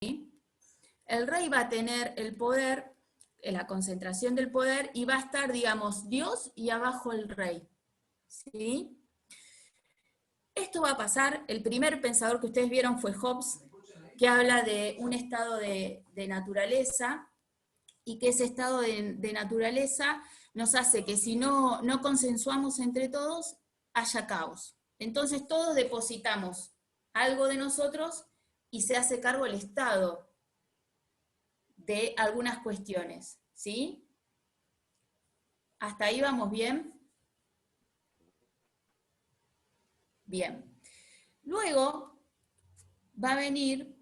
El rey va a tener el poder, la concentración del poder, y va a estar, digamos, Dios y abajo el rey, ¿sí? Esto va a pasar, el primer pensador que ustedes vieron fue Hobbes, que habla de un estado de naturaleza, y que ese estado de naturaleza nos hace que si no consensuamos entre todos, haya caos. Entonces todos depositamos algo de nosotros y se hace cargo el Estado de algunas cuestiones, ¿sí? ¿Hasta ahí vamos bien? Bien. Luego va a venir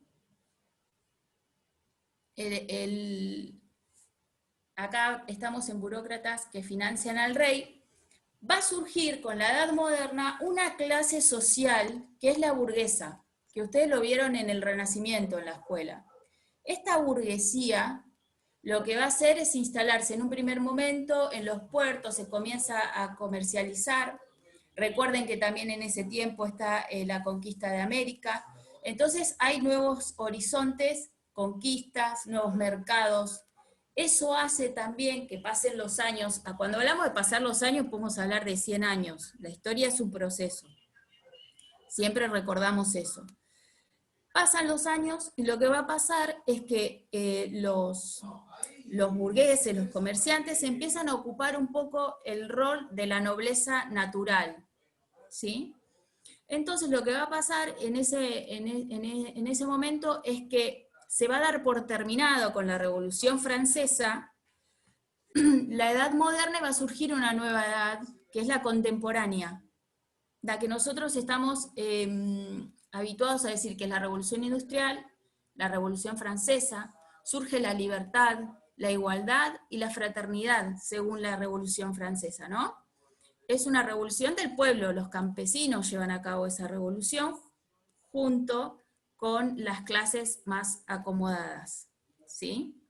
acá estamos en burócratas que financian al rey. Va a surgir con la Edad Moderna una clase social que es la burguesa, que ustedes lo vieron en el Renacimiento en la escuela. Esta burguesía lo que va a hacer es instalarse en un primer momento en los puertos, se comienza a comercializar. Recuerden que también en ese tiempo está la conquista de América. Entonces hay nuevos horizontes, conquistas, nuevos mercados. Eso hace también que pasen los años. Cuando hablamos de pasar los años podemos hablar de 100 años. La historia es un proceso. Siempre recordamos eso. Pasan los años y lo que va a pasar es que los burgueses, los comerciantes, empiezan a ocupar un poco el rol de la nobleza natural, ¿sí? Entonces lo que va a pasar en ese momento es que se va a dar por terminado con la Revolución Francesa la Edad Moderna, y va a surgir una nueva edad, que es la contemporánea, la que nosotros estamos habituados a decir que es la Revolución Industrial, la Revolución Francesa. Surge la libertad, la igualdad y la fraternidad, según la Revolución Francesa, ¿no? Es una revolución del pueblo, los campesinos llevan a cabo esa revolución junto con las clases más acomodadas, ¿sí?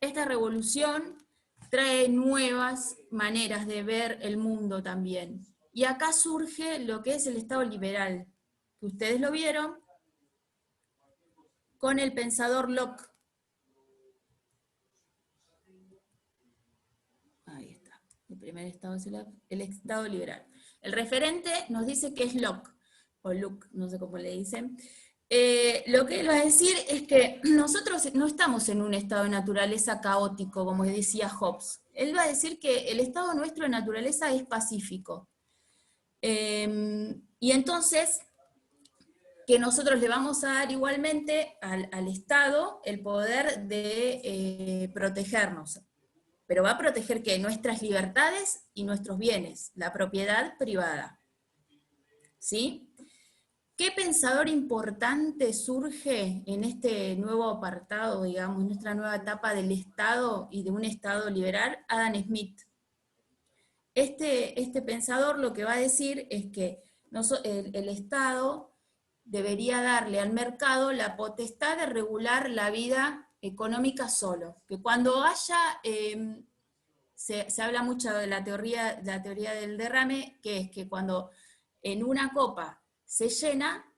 Esta revolución trae nuevas maneras de ver el mundo también. Y acá surge lo que es el Estado liberal, que ustedes lo vieron con el pensador Locke. Ahí está. El primer estado es el Estado liberal. El referente nos dice que es Locke, o Luke, no sé cómo le dicen. Lo que él va a decir es que nosotros no estamos en un estado de naturaleza caótico, como decía Hobbes. Él va a decir que el estado nuestro de naturaleza es pacífico. Y entonces, que nosotros le vamos a dar igualmente al Estado el poder de protegernos. Pero va a proteger ¿qué? Nuestras libertades y nuestros bienes, la propiedad privada. ¿Sí? ¿Qué pensador importante surge en este nuevo apartado, digamos, en nuestra nueva etapa del Estado y de un Estado liberal? Adam Smith. Este pensador lo que va a decir es que el Estado debería darle al mercado la potestad de regular la vida económica solo. Que cuando haya, se habla mucho de la teoría del derrame, que es que cuando en una copa se llena,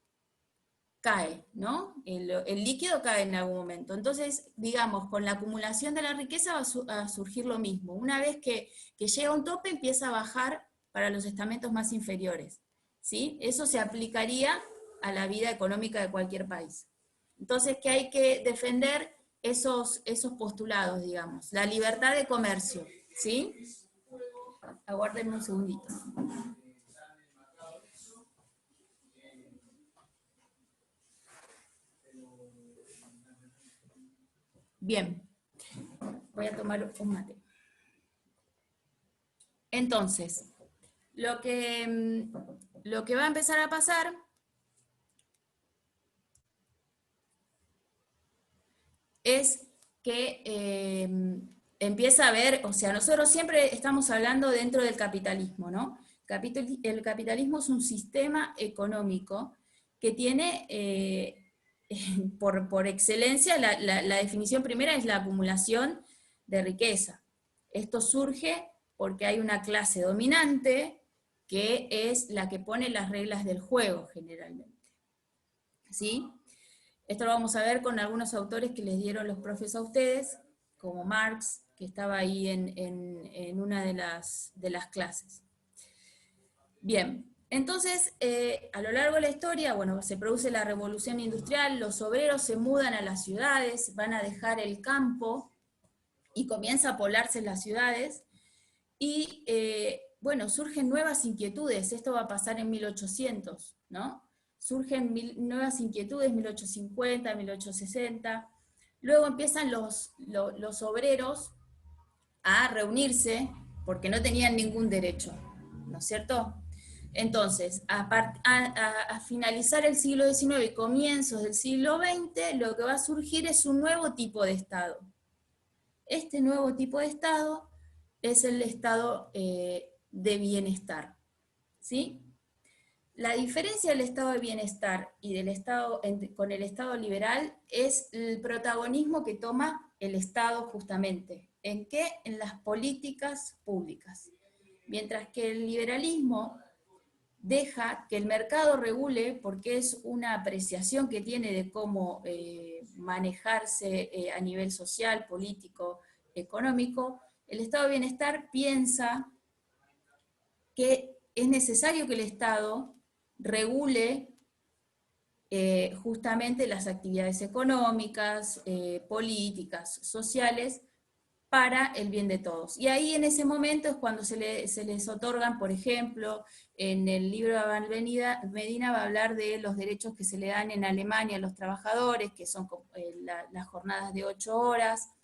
cae, ¿no? El líquido cae en algún momento. Entonces, digamos, con la acumulación de la riqueza va a surgir lo mismo. Una vez que llega a un tope, empieza a bajar para los estamentos más inferiores, ¿sí? Eso se aplicaría a la vida económica de cualquier país. Entonces, que hay que defender esos postulados, digamos. La libertad de comercio, ¿sí? Aguárdenme un segundito. Bien, voy a tomar un mate. Entonces, lo que va a empezar a pasar es que empieza a haber, o sea, nosotros siempre estamos hablando dentro del capitalismo, ¿no? El capitalismo es un sistema económico que tiene, por excelencia, la definición primera es la acumulación de riqueza. Esto surge porque hay una clase dominante que es la que pone las reglas del juego, generalmente. ¿Sí? Esto lo vamos a ver con algunos autores que les dieron los profes a ustedes, como Marx, que estaba ahí en una de las clases. Bien, entonces, a lo largo de la historia, bueno, se produce la revolución industrial, los obreros se mudan a las ciudades, van a dejar el campo, y comienza a poblarse las ciudades, y bueno, surgen nuevas inquietudes, esto va a pasar en 1800, ¿no? Surgen nuevas inquietudes, 1850, 1860, luego empiezan los obreros a reunirse porque no tenían ningún derecho, ¿no es cierto? Entonces, a finalizar el siglo XIX y comienzos del siglo XX, lo que va a surgir es un nuevo tipo de Estado. Este nuevo tipo de Estado es el estado de bienestar, ¿sí? La diferencia del estado de bienestar y del estado, con el estado liberal es el protagonismo que toma el Estado justamente. ¿En qué? En las políticas públicas. Mientras que el liberalismo deja que el mercado regule, porque es una apreciación que tiene de cómo manejarse a nivel social, político, económico, el estado de bienestar piensa que es necesario que el Estado regule justamente las actividades económicas, políticas, sociales, para el bien de todos. Y ahí en ese momento es cuando se les otorgan, por ejemplo, en el libro de Abel Medina va a hablar de los derechos que se le dan en Alemania a los trabajadores, que son las jornadas de 8 horas,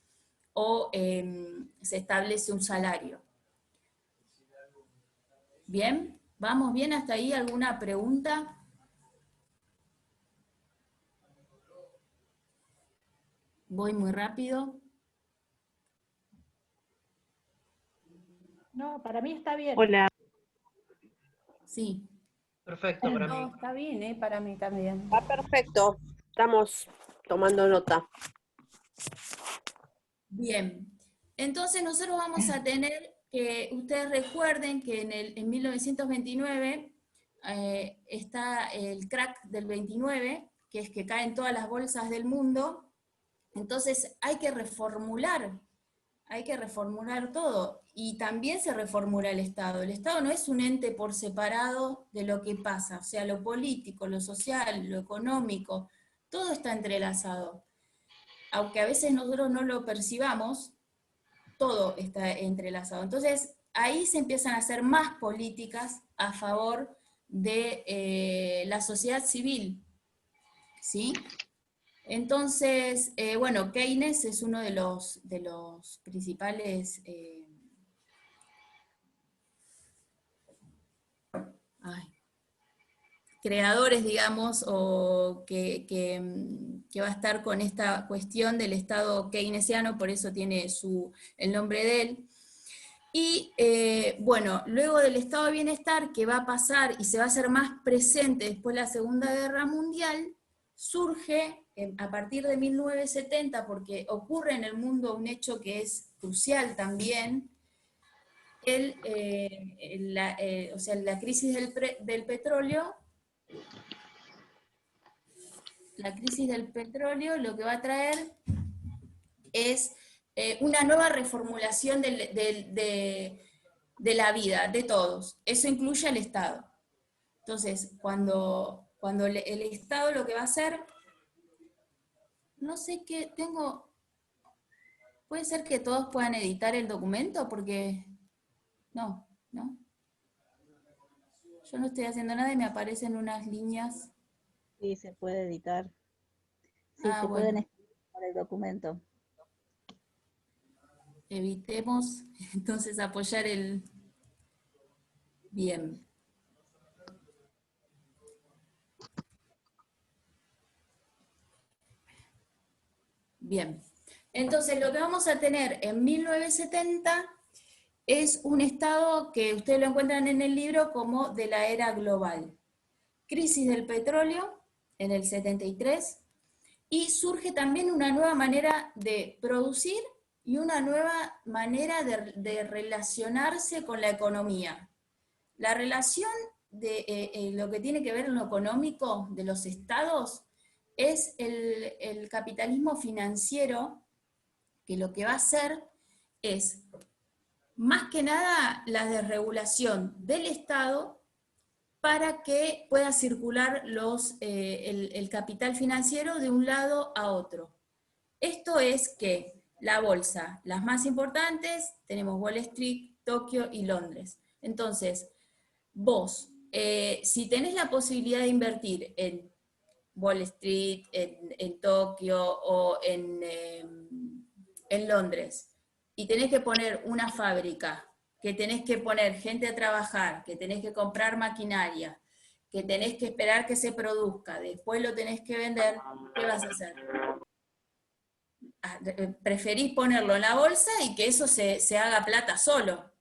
o se establece un salario. ¿Bien? ¿Vamos bien hasta ahí? ¿Alguna pregunta? ¿Voy muy rápido? No, para mí está bien. Hola. Sí. Perfecto para mí. No, está bien, para mí también. Está perfecto. Estamos tomando nota. Bien. Entonces nosotros vamos a tener que, ustedes recuerden que en 1929 está el crack del 29, que es que caen todas las bolsas del mundo. Entonces hay que reformular todo, y también se reformula el Estado. El Estado no es un ente por separado de lo que pasa, o sea, lo político, lo social, lo económico, todo está entrelazado. Aunque a veces nosotros no lo percibamos, todo está entrelazado. Entonces, ahí se empiezan a hacer más políticas a favor de la sociedad civil, ¿sí? Entonces, bueno, Keynes es uno de los principales creadores, digamos, o que va a estar con esta cuestión del Estado keynesiano, por eso tiene el nombre de él. Y bueno, luego del estado de bienestar, que va a pasar y se va a hacer más presente después de la Segunda Guerra Mundial, surge a partir de 1970, porque ocurre en el mundo un hecho que es crucial también, o sea, la crisis del petróleo. La crisis del petróleo lo que va a traer es una nueva reformulación de la vida, de todos. Eso incluye al Estado. Entonces, cuando el Estado lo que va a hacer, no sé qué, puede ser que todos puedan editar el documento, porque, no, yo no estoy haciendo nada y me aparecen unas líneas. Sí, se puede editar. Sí, se Bueno. pueden escribir por el documento. Evitemos entonces apoyar el... Bien. Bien. Entonces lo que vamos a tener en 1970 es un estado que ustedes lo encuentran en el libro como de la era global. Crisis del petróleo en el 73, y surge también una nueva manera de producir y una nueva manera de relacionarse con la economía. La relación de lo que tiene que ver en lo económico de los estados es el capitalismo financiero, que lo que va a hacer es, más que nada, la desregulación del Estado para que pueda circular el capital financiero de un lado a otro. Esto es que la bolsa, las más importantes, tenemos Wall Street, Tokio y Londres. Entonces, vos, si tenés la posibilidad de invertir en Wall Street, en Tokio o en Londres, y tenés que poner una fábrica, que tenés que poner gente a trabajar, que tenés que comprar maquinaria, que tenés que esperar que se produzca, después lo tenés que vender, ¿qué vas a hacer? Preferís ponerlo en la bolsa y que eso se haga plata solo.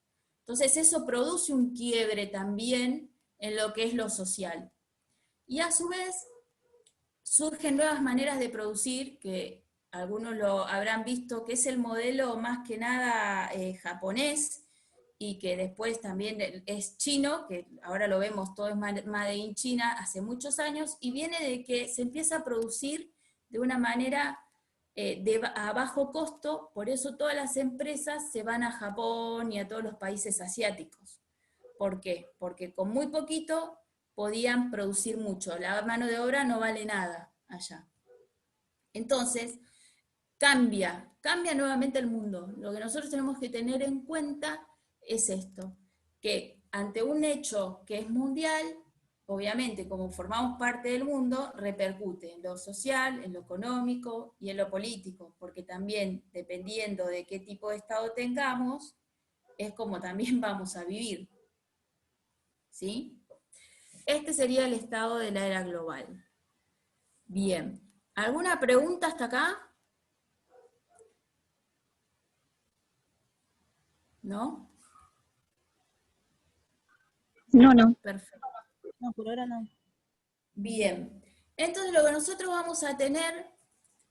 Entonces eso produce un quiebre también en lo que es lo social. Y a su vez surgen nuevas maneras de producir, que algunos lo habrán visto, que es el modelo más que nada japonés, y que después también es chino, que ahora lo vemos todo es made in China hace muchos años, y viene de que se empieza a producir de una manera a bajo costo, por eso todas las empresas se van a Japón y a todos los países asiáticos. ¿Por qué? Porque con muy poquito podían producir mucho, la mano de obra no vale nada allá. Entonces, cambia nuevamente el mundo. Lo que nosotros tenemos que tener en cuenta es esto, que ante un hecho que es mundial, obviamente como formamos parte del mundo, repercute en lo social, en lo económico y en lo político, porque también dependiendo de qué tipo de Estado tengamos, es como también vamos a vivir. ¿Sí? Este sería el estado de la era global. Bien, ¿alguna pregunta hasta acá? ¿No? No. Perfecto. No, por ahora no. Bien, entonces lo que nosotros vamos a tener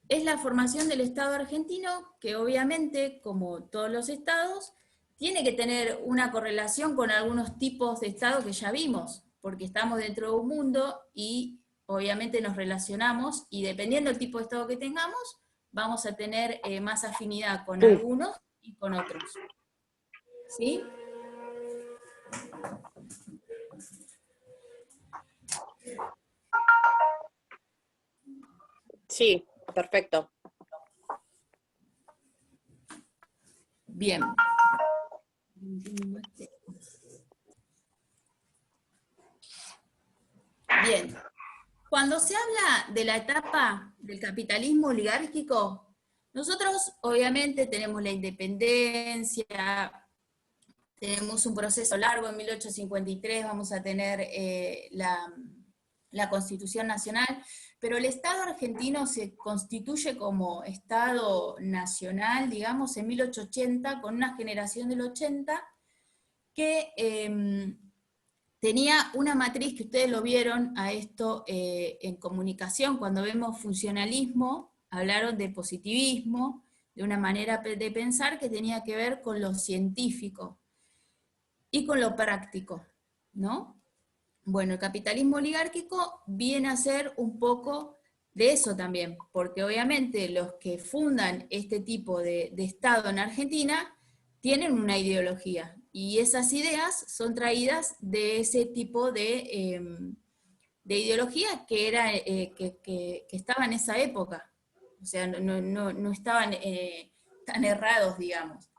es la formación del Estado argentino, que obviamente, como todos los estados, tiene que tener una correlación con algunos tipos de Estado que ya vimos, porque estamos dentro de un mundo y obviamente nos relacionamos, y dependiendo del tipo de Estado que tengamos, vamos a tener más afinidad con algunos y con otros. ¿Sí? Sí, perfecto. Bien. Bien. Cuando se habla de la etapa del capitalismo oligárquico, nosotros obviamente tenemos la independencia, tenemos un proceso largo, en 1853 vamos a tener la Constitución Nacional, pero el Estado argentino se constituye como Estado nacional, digamos, en 1880, con una generación del 80, que tenía una matriz, que ustedes lo vieron a esto en comunicación, cuando vemos funcionalismo, hablaron de positivismo, de una manera de pensar que tenía que ver con lo científico y con lo práctico, ¿no? Bueno, el capitalismo oligárquico viene a ser un poco de eso también, porque obviamente los que fundan este tipo de Estado en Argentina tienen una ideología, y esas ideas son traídas de ese tipo de ideología que, que estaba en esa época. O sea, no estaban tan errados, digamos.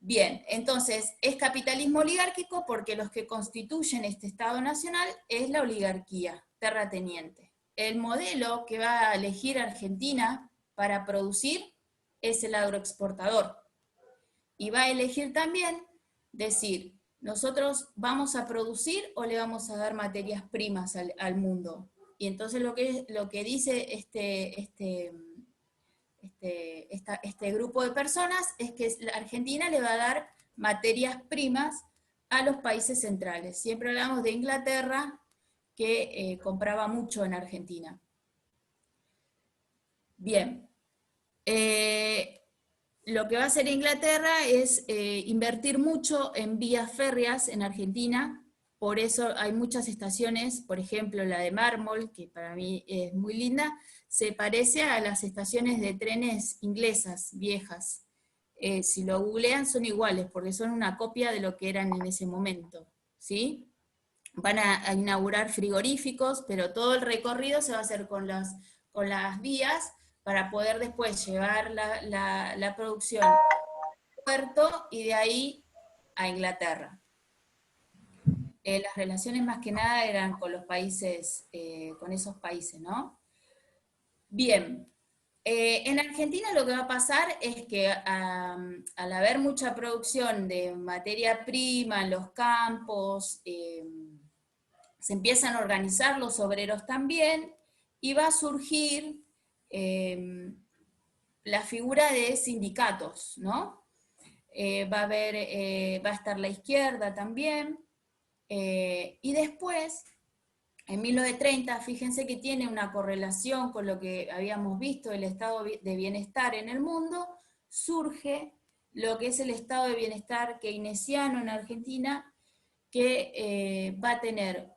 Bien, entonces es capitalismo oligárquico porque los que constituyen este Estado nacional es la oligarquía terrateniente. El modelo que va a elegir Argentina para producir es el agroexportador. Y va a elegir también decir, nosotros vamos a producir o le vamos a dar materias primas al mundo. Y entonces lo que dice este grupo de personas es que la Argentina le va a dar materias primas a los países centrales. Siempre hablamos de Inglaterra, que compraba mucho en Argentina. Bien. Lo que va a hacer Inglaterra es invertir mucho en vías férreas en Argentina, por eso hay muchas estaciones, por ejemplo la de mármol, que para mí es muy linda, se parece a las estaciones de trenes inglesas, viejas. Si lo googlean son iguales, porque son una copia de lo que eran en ese momento, ¿sí? Van a inaugurar frigoríficos, pero todo el recorrido se va a hacer con las vías para poder después llevar la producción al puerto y de ahí a Inglaterra. Las relaciones más que nada eran con los países, con esos países, ¿no? Bien, en Argentina lo que va a pasar es que al haber mucha producción de materia prima en los campos, se empiezan a organizar los obreros también, y va a surgir la figura de sindicatos, ¿no? Va a estar la izquierda también, y después, en 1930, fíjense que tiene una correlación con lo que habíamos visto del estado de bienestar en el mundo, surge lo que es el estado de bienestar keynesiano en Argentina, que va a tener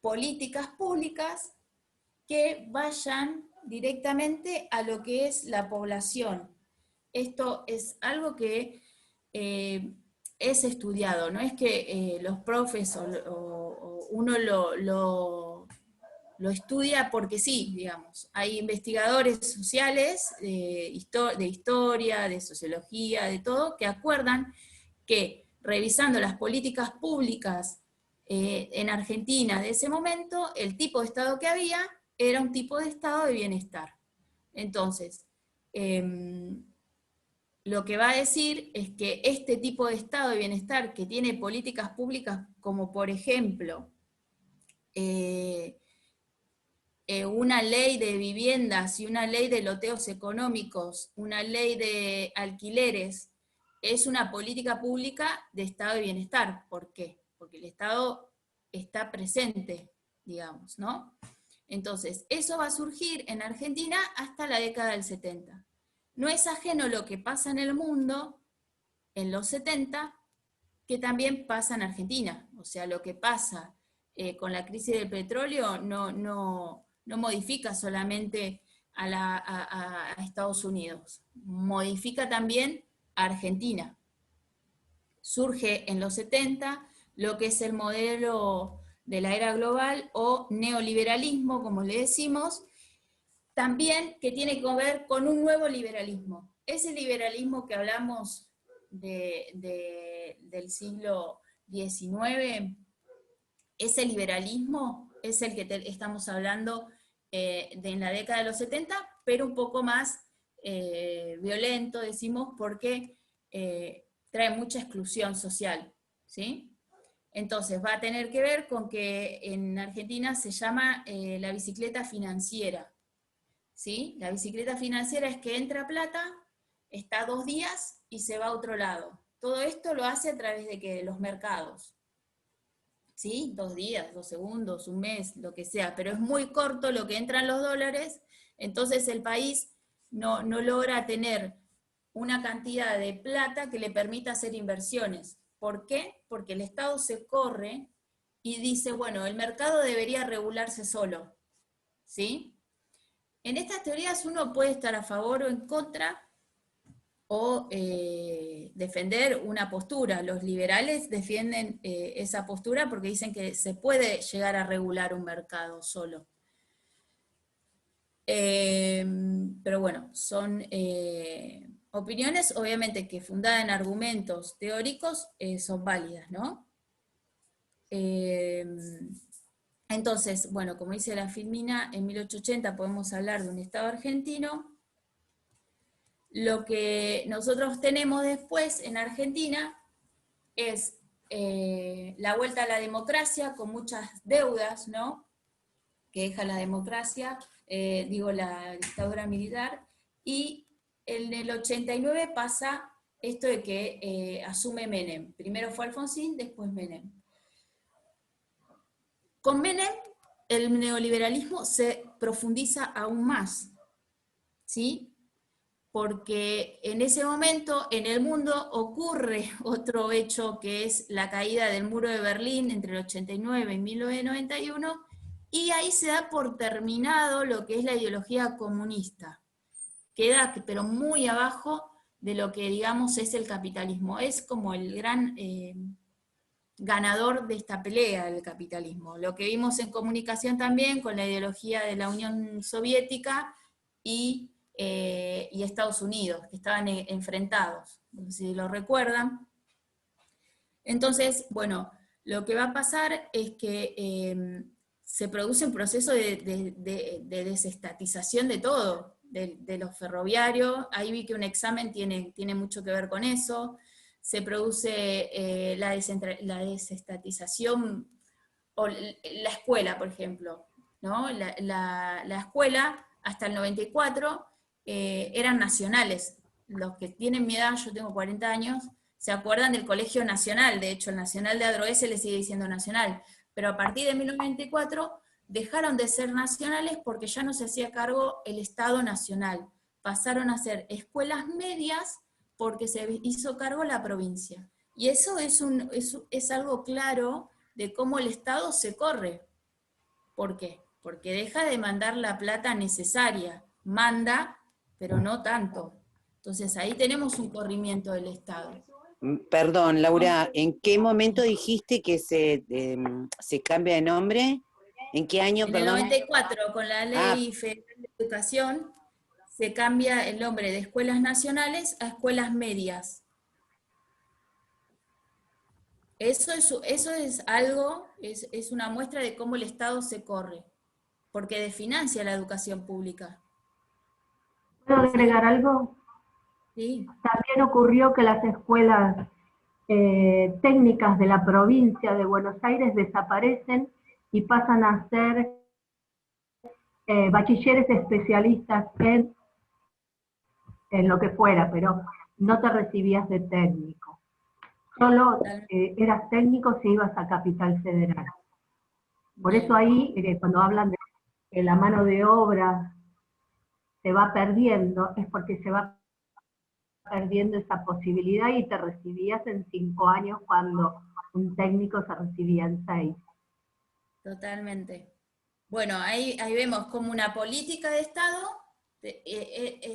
políticas públicas que vayan directamente a lo que es la población. Esto es algo que es estudiado, no es que los profes o uno lo estudia porque sí, digamos. Hay investigadores sociales de historia, de sociología, de todo, que acuerdan que revisando las políticas públicas en Argentina de ese momento, el tipo de Estado que había era un tipo de Estado de bienestar. Entonces, lo que va a decir es que este tipo de Estado de bienestar que tiene políticas públicas como por ejemplo una ley de viviendas y una ley de loteos económicos, una ley de alquileres, es una política pública de estado de bienestar. ¿Por qué? Porque el Estado está presente, digamos, ¿no? Entonces, eso va a surgir en Argentina hasta la década del 70. No es ajeno lo que pasa en el mundo en los 70, que también pasa en Argentina. O sea, lo que pasa con la crisis del petróleo no modifica solamente a Estados Unidos, modifica también a Argentina. Surge en los 70 lo que es el modelo de la era global o neoliberalismo, como le decimos, también que tiene que ver con un nuevo liberalismo. Ese liberalismo que hablamos del siglo XIX, ese liberalismo es el que estamos hablando en la década de los 70, pero un poco más violento, decimos, porque trae mucha exclusión social, ¿sí? Entonces va a tener que ver con que en Argentina se llama la bicicleta financiera, ¿sí? La bicicleta financiera es que entra plata, está 2 días y se va a otro lado. Todo esto lo hace a través de los mercados, ¿sí? 2 días, 2 segundos, un mes, lo que sea, pero es muy corto lo que entran los dólares, entonces el país no logra tener una cantidad de plata que le permita hacer inversiones. ¿Por qué? Porque el Estado se corre y dice, bueno, el mercado debería regularse solo, ¿sí? En estas teorías uno puede estar a favor o en contra, o defender una postura. Los liberales defienden esa postura porque dicen que se puede llegar a regular un mercado solo. Pero bueno, son opiniones obviamente que fundadas en argumentos teóricos son válidas, ¿no? Entonces, bueno, como dice la Filmina, en 1880 podemos hablar de un Estado argentino. Lo que nosotros tenemos después en Argentina es la vuelta a la democracia con muchas deudas, ¿no? Que deja la democracia, la dictadura militar, y en el 89 pasa esto de que asume Menem. Primero fue Alfonsín, después Menem. Con Menem, el neoliberalismo se profundiza aún más, ¿sí? porque en ese momento en el mundo ocurre otro hecho que es la caída del muro de Berlín entre el 89 y 1991, y ahí se da por terminado lo que es la ideología comunista. Queda, pero muy abajo de lo que, digamos, es el capitalismo. Es como el gran ganador de esta pelea del capitalismo. Lo que vimos en comunicación también con la ideología de la Unión Soviética y Estados Unidos, que estaban enfrentados, no sé si lo recuerdan. Entonces, bueno, lo que va a pasar es que se produce un proceso de desestatización de todo, de los ferroviarios. Ahí vi que un examen tiene mucho que ver con eso. Se produce la desestatización, o la escuela, por ejemplo, ¿no? La escuela, hasta el 94, eran nacionales. Los que tienen mi edad, yo tengo 40 años, se acuerdan del Colegio Nacional. De hecho, el Nacional de Adrogué se le sigue diciendo nacional, pero a partir de 1994 dejaron de ser nacionales porque ya no se hacía cargo el Estado Nacional. Pasaron a ser escuelas medias porque se hizo cargo la provincia. Y eso es algo claro de cómo el Estado se corre. ¿Por qué? Porque deja de mandar la plata necesaria. Manda, pero no tanto. Entonces ahí tenemos un corrimiento del Estado. Perdón, Laura, ¿en qué momento dijiste que se cambia de nombre? ¿En qué año, En el perdón? 94, con la Ley Federal de Educación, se cambia el nombre de escuelas nacionales a escuelas medias. Eso es algo, es una muestra de cómo el Estado se corre, porque desfinancia la educación pública. ¿Puedo agregar algo? Sí. También ocurrió que las escuelas técnicas de la provincia de Buenos Aires desaparecen y pasan a ser bachilleres especialistas en lo que fuera, pero no te recibías de técnico. Solo eras técnico si ibas a Capital Federal. Por eso ahí, cuando hablan de que la mano de obra se va perdiendo, es porque se va perdiendo esa posibilidad y te recibías en 5 años cuando un técnico se recibía en 6. Totalmente. Bueno, ahí vemos como una política de Estado,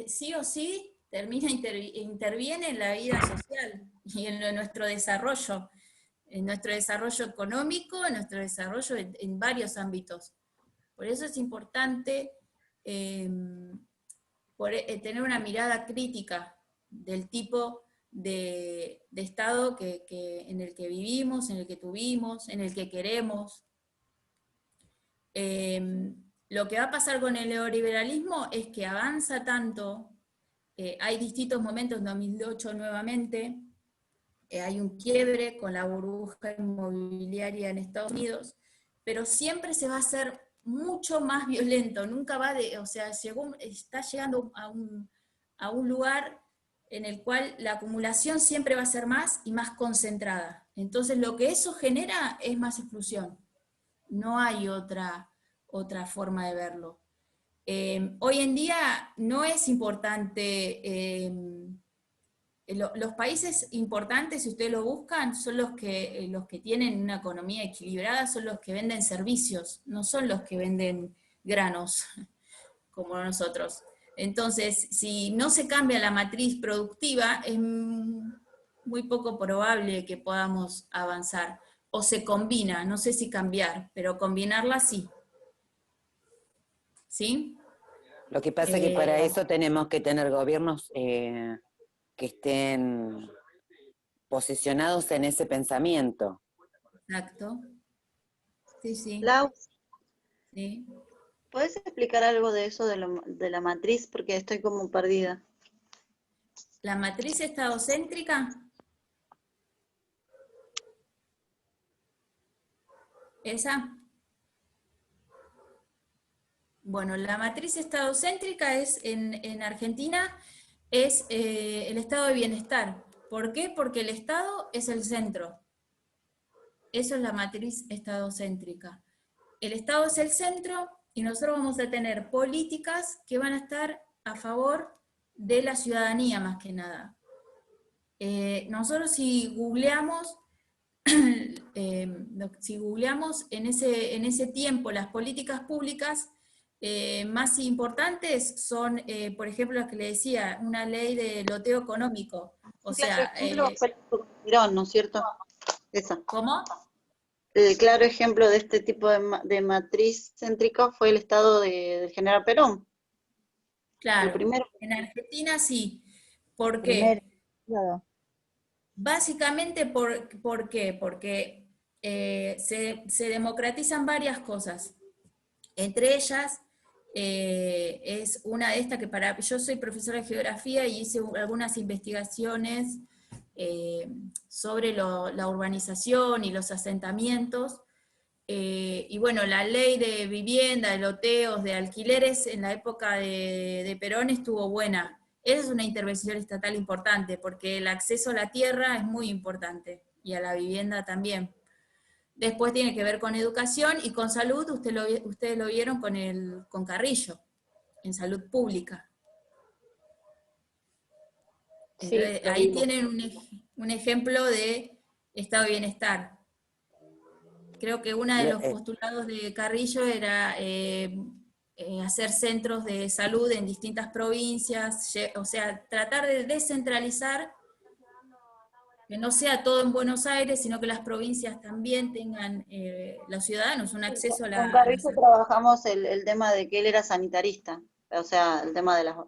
sí o sí, interviene en la vida social y en nuestro desarrollo económico, en nuestro desarrollo en varios ámbitos. Por eso es importante tener una mirada crítica del tipo de Estado en el que vivimos, en el que tuvimos, en el que queremos. Lo que va a pasar con el neoliberalismo es que avanza tanto, hay distintos momentos, en 2008 nuevamente, hay un quiebre con la burbuja inmobiliaria en Estados Unidos, pero siempre se va a hacer mucho más violento, nunca va o sea, está llegando a un lugar en el cual la acumulación siempre va a ser más y más concentrada. Entonces lo que eso genera es más exclusión. No hay otra forma de verlo. Hoy en día no es importante, los países importantes, si ustedes lo buscan, son los que tienen una economía equilibrada, son los que venden servicios, no son los que venden granos, como nosotros. Entonces, si no se cambia la matriz productiva, es muy poco probable que podamos avanzar. O se combina, no sé si cambiar, pero combinarla sí. ¿Sí? Lo que pasa es que para eso tenemos que tener gobiernos que estén posicionados en ese pensamiento. Exacto. Sí, sí. Lau, Sí. ¿puedes explicar algo de eso de la matriz? Porque estoy como perdida. ¿La matriz estadocéntrica? ¿Esa? Bueno, la matriz estadocéntrica es, en Argentina, es el estado de bienestar. ¿Por qué? Porque el Estado es el centro. Eso es la matriz estadocéntrica. El Estado es el centro y nosotros vamos a tener políticas que van a estar a favor de la ciudadanía más que nada. Nosotros si googleamos, en ese tiempo las políticas públicas más importantes son, por ejemplo, las que le decía, una ley de loteo económico. O sea, Ejemplo fue Perón, ¿no es cierto? Esa. ¿cómo? El claro ejemplo de este tipo de matriz céntrica fue el estado del general Perón. Claro, El primero. en Argentina sí. ¿Por Primer qué? periodo. Básicamente, ¿por qué? Porque se democratizan varias cosas. Entre ellas, es una de estas que yo soy profesora de geografía y hice algunas investigaciones sobre la urbanización y los asentamientos. Y bueno, la ley de vivienda, de loteos, de alquileres en la época de Perón estuvo buena. Esa es una intervención estatal importante, porque el acceso a la tierra es muy importante, y a la vivienda también. Después tiene que ver con educación y con salud, ustedes lo vieron con Carrillo, en salud pública. Sí, Entonces, lo ahí vimos. tienen un ejemplo de estado de bienestar. Creo que uno de los postulados de Carrillo era hacer centros de salud en distintas provincias, o sea, tratar de descentralizar, que no sea todo en Buenos Aires, sino que las provincias también tengan, los ciudadanos, un acceso a Con la Carrizo salud. trabajamos el tema de que él era sanitarista, o sea, el tema de la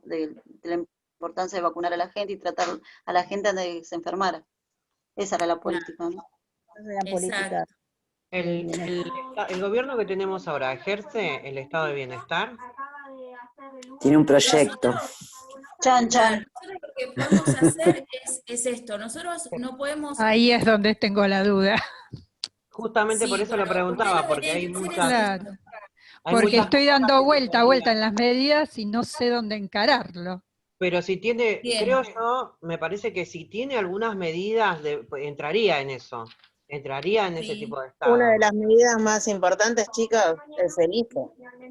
importancia de vacunar a la gente y tratar a la gente antes de que se enfermara. Esa era la política, ¿no? Esa es la política Exacto. del El bienestar. gobierno que tenemos ahora ejerce el estado de bienestar. Tiene un proyecto. Chan, Claro, chan. nosotros lo que podemos hacer es esto, nosotros no podemos... Ahí es donde tengo la duda. Justamente por Sí, eso lo bueno, ustedes preguntaba, lo que porque tienen hay que hacer muchas, Claro, hay porque muchas estoy cosas dando que se vuelta podrían- en las medidas y no sé dónde encararlo. Pero si tiene, Bien. creo yo, me parece que si tiene algunas medidas, pues, entraría en eso, entraría en ese Sí. tipo de Una de estado. las medidas más importantes, chicas, es el IFE.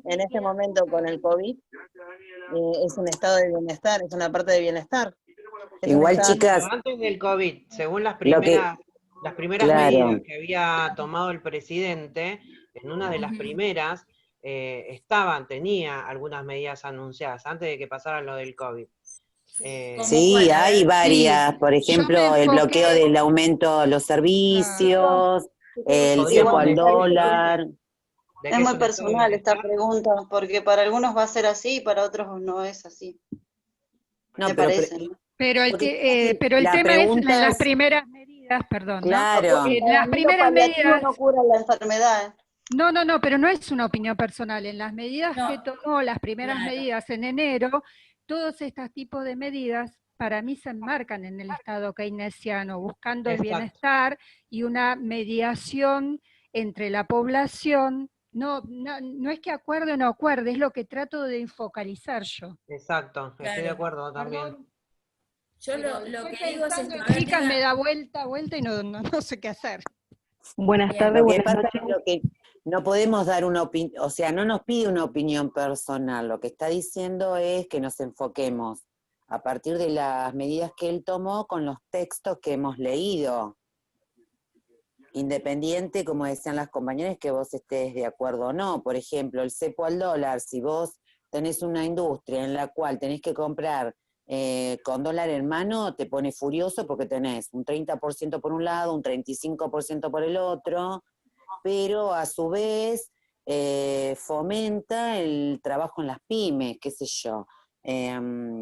En este momento con el COVID es un estado de bienestar, es una parte de bienestar. Es un Igual, estado- chicas, Pero antes del COVID, según lo que, las primeras claro, medidas que había tomado el presidente, en una de las Ujú. primeras, tenía algunas medidas anunciadas, antes de que pasara lo del COVID. ¿Cómo sí, cuál? A hay ver. varias, por Yo me ejemplo, el bloqueo enfoqué, del aumento de los servicios, el cepo Podríamos al decir dólar. de Es que es muy un estado de personal esta bienestar. pregunta, porque para algunos va a ser así y para otros no es así. No, Me pero parece, ¿no? pero el la tema es en pregunta las es, primeras medidas, perdón, ¿no? claro, En Para las mí lo primeras paliativo medidas, no cura la enfermedad, ¿eh? no, pero no es una opinión personal. En las medidas No, que tomó, las primeras claro. medidas en enero, todos estos tipos de medidas para mí se enmarcan en el Estado keynesiano, buscando el Exacto. bienestar y una mediación entre la población. No es que acuerde o no acuerde, es lo que trato de focalizar yo. Exacto, estoy de Claro. acuerdo también. Yo Pero lo estoy que digo es pensando esto, en a ver, chicas, me diga, da vuelta y no sé qué hacer. Buenas Bien. tardes, lo que buenas pasa noches. es lo que no podemos dar una opinión, o sea, no nos pide una opinión personal, lo que está diciendo es que nos enfoquemos a partir de las medidas que él tomó con los textos que hemos leído. Independiente, como decían las compañeras, que vos estés de acuerdo o no. Por ejemplo, el cepo al dólar, si vos tenés una industria en la cual tenés que comprar con dólar en mano, te pone furioso porque tenés un 30% por un lado, un 35% por el otro, pero a su vez fomenta el trabajo en las pymes, qué sé yo,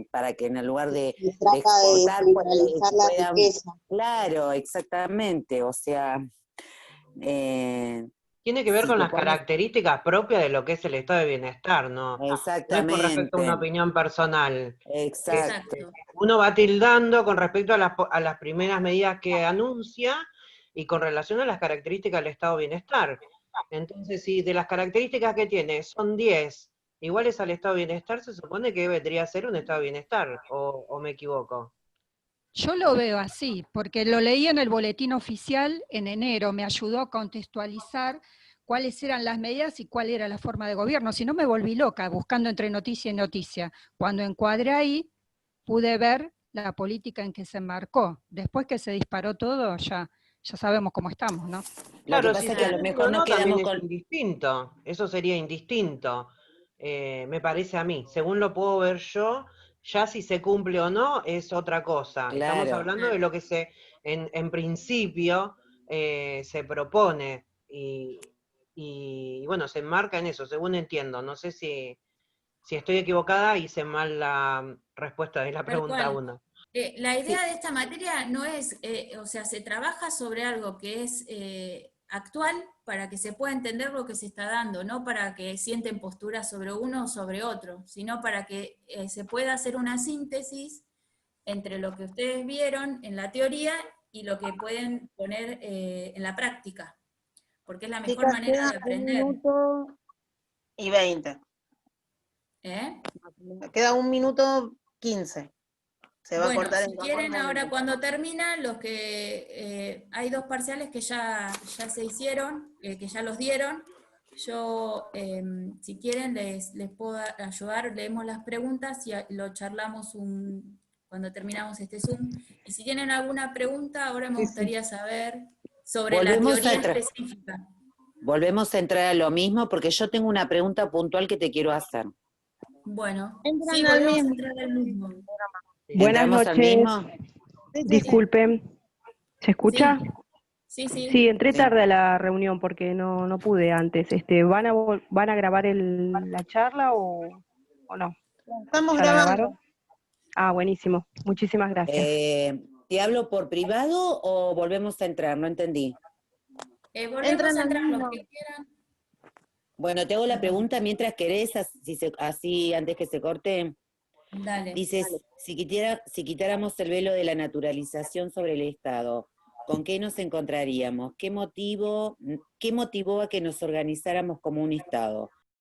para que en el lugar de Se trata de exportar descentralizar la puedan, riqueza. claro, exactamente, o sea, Tiene que ver si con te las pones, características propias de lo que es el estado de bienestar, no es con respecto a una exactamente, opinión personal. exacto, exacto. Uno va tildando con respecto a las primeras medidas que anuncia y con relación a las características del estado de bienestar. Entonces, si de las características que tiene son 10 iguales al estado de bienestar, se supone que vendría a ser un estado de bienestar, o me equivoco. Yo lo veo así, porque lo leí en el boletín oficial en enero, me ayudó a contextualizar cuáles eran las medidas y cuál era la forma de gobierno, si no me volví loca buscando entre noticia y noticia. Cuando encuadré ahí, pude ver la política en que se enmarcó. Después que se disparó todo, ya sabemos cómo estamos, ¿no? Claro, Lo que si pasa es se que a lo cumple mejor o nos no también quedamos es con... indistinto. Eso sería indistinto, me parece a mí. Según lo puedo ver yo, ya si se cumple o no es otra cosa. Estamos Claro. hablando de lo que en principio se propone y bueno, se enmarca en eso, según entiendo. No sé si estoy equivocada, hice mal la respuesta de la Tal pregunta cual. 1. La idea de esta materia no es, o sea, se trabaja sobre algo que es actual para que se pueda entender lo que se está dando, no para que sienten posturas sobre uno o sobre otro, sino para que se pueda hacer una síntesis entre lo que ustedes vieron en la teoría y lo que pueden poner en la práctica, porque es la mejor Chicas, manera queda de 1 aprender. minuto y 20. ¿Eh? Queda 1 minuto 15. Se va a Bueno, cortar si en quieren, cualquier ahora momento. cuando termina, los que hay 2 parciales que ya se hicieron, que ya los dieron. Yo, si quieren, les puedo ayudar, leemos las preguntas y lo charlamos cuando terminamos este Zoom. Y si tienen alguna pregunta, ahora me gustaría saber sobre la Volvemos teoría a entrar. específica. Volvemos a entrar a lo mismo porque yo tengo una pregunta puntual que te quiero hacer. Bueno, Entran sí, al volvemos a mismo. entrar al mismo. Buenas ¿Entramos al noches, mismo? Sí, sí, sí. disculpen, ¿se escucha? Sí, sí. Sí, entré Sí. tarde a la reunión porque no pude antes. ¿Van a grabar la charla o no? Estamos ¿Ya la grabando. grabaron? Ah, buenísimo. Muchísimas gracias. ¿Te hablo por privado o volvemos a entrar? No entendí. Volvemos Entran a al entrar los mismo. que quieran. Bueno, te hago la pregunta mientras querés, así antes que se corte. Dale. Dices, si quitáramos el velo de la naturalización sobre el Estado, ¿con qué nos encontraríamos? ¿Qué motivó a que nos organizáramos como un Estado?